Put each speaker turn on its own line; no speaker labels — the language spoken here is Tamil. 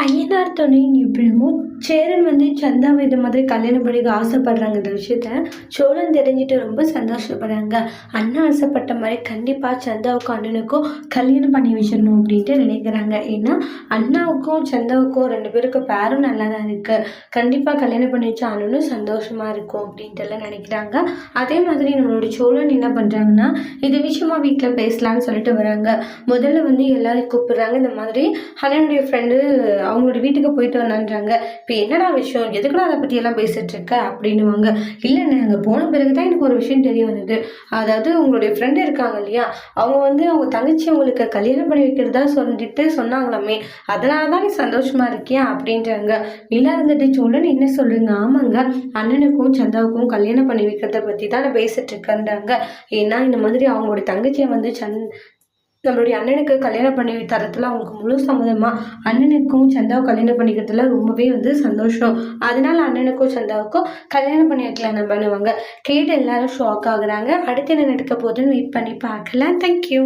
ஐயனார் துணையின் எப்படிமோ சேரன் சந்தாவை இது மாதிரி கல்யாணம் பண்ணிக்க ஆசைப்படுறாங்க. இந்த விஷயத்த சோழன் தெரிஞ்சுட்டு ரொம்ப சந்தோஷப்படுறாங்க. அண்ணா ஆசைப்பட்ட மாதிரி கண்டிப்பாக சந்தாவுக்கும் அண்ணனுக்கும் கல்யாணம் பண்ணி வச்சிடணும் அப்படின்ட்டு நினைக்கிறாங்க. ஏன்னா அண்ணாவுக்கும் சந்தாவுக்கும் 2 பேருக்கும் பேரும் நல்லா தான் இருக்குது. கண்டிப்பாக கல்யாணம் பண்ணி வச்சா அண்ணனும் சந்தோஷமாக இருக்கும் அப்படின்ட்டு எல்லாம் நினைக்கிறாங்க. அதே மாதிரி நம்மளோட சோழன் என்ன பண்ணுறாங்கன்னா, இது விஷயமா வீட்டில் பேசலான்னு சொல்லிட்டு வராங்க. முதல்ல எல்லாரையும் கூப்பிடுறாங்க. இந்த மாதிரி அண்ணனுடைய ஃப்ரெண்டு அவங்களோட வீட்டுக்கு போயிட்டு வந்தான்றாங்க. இப்போ என்னடா விஷயம், எதுக்குடா அதை பற்றியெல்லாம் பேசிகிட்டு இருக்க அப்படின்னுவாங்க. இல்லைண்ணே, அங்கே போன பிறகு தான் எனக்கு ஒரு விஷயம் தெரிய வந்தது. அதாவது உங்களுடைய ஃப்ரெண்டு இருக்காங்க இல்லையா, அவங்க அவங்க தங்கச்சி உங்களுக்கு கல்யாணம் பண்ணி வைக்கிறதா சொல்லிட்டு சொன்னாங்களாமே, அதனால தான் நீ சந்தோஷமா இருக்கியா அப்படின்றாங்க. நிலா இருந்துட்டு சோழன் என்ன சொல்றீங்க? ஆமாங்க, அண்ணனுக்கும் சந்தாவுக்கும் கல்யாணம் பண்ணி வைக்கிறத பற்றி தான் நான் பேசிட்டு இருக்கேன்றாங்க. ஏன்னா இந்த மாதிரி அவங்களோட தங்கச்சியை நம்மளுடைய அண்ணனுக்கு கல்யாணம் பண்ணி தரத்துல அவங்களுக்கு முழு சம்மதமா. அண்ணனுக்கும் சந்தாவும் கல்யாணம் பண்ணிக்கிறதுல ரொம்பவே சந்தோஷம். அதனால அண்ணனுக்கும் சந்தாவுக்கும் கல்யாணம் பண்ணி வைக்கலாம் பண்ணுவாங்க. கேட்டு எல்லாரும் ஷாக் ஆகுறாங்க. அடுத்து என்ன நடக்க போகுதுன்னு வெயிட் பண்ணி பார்க்கலாம். தேங்க்யூ.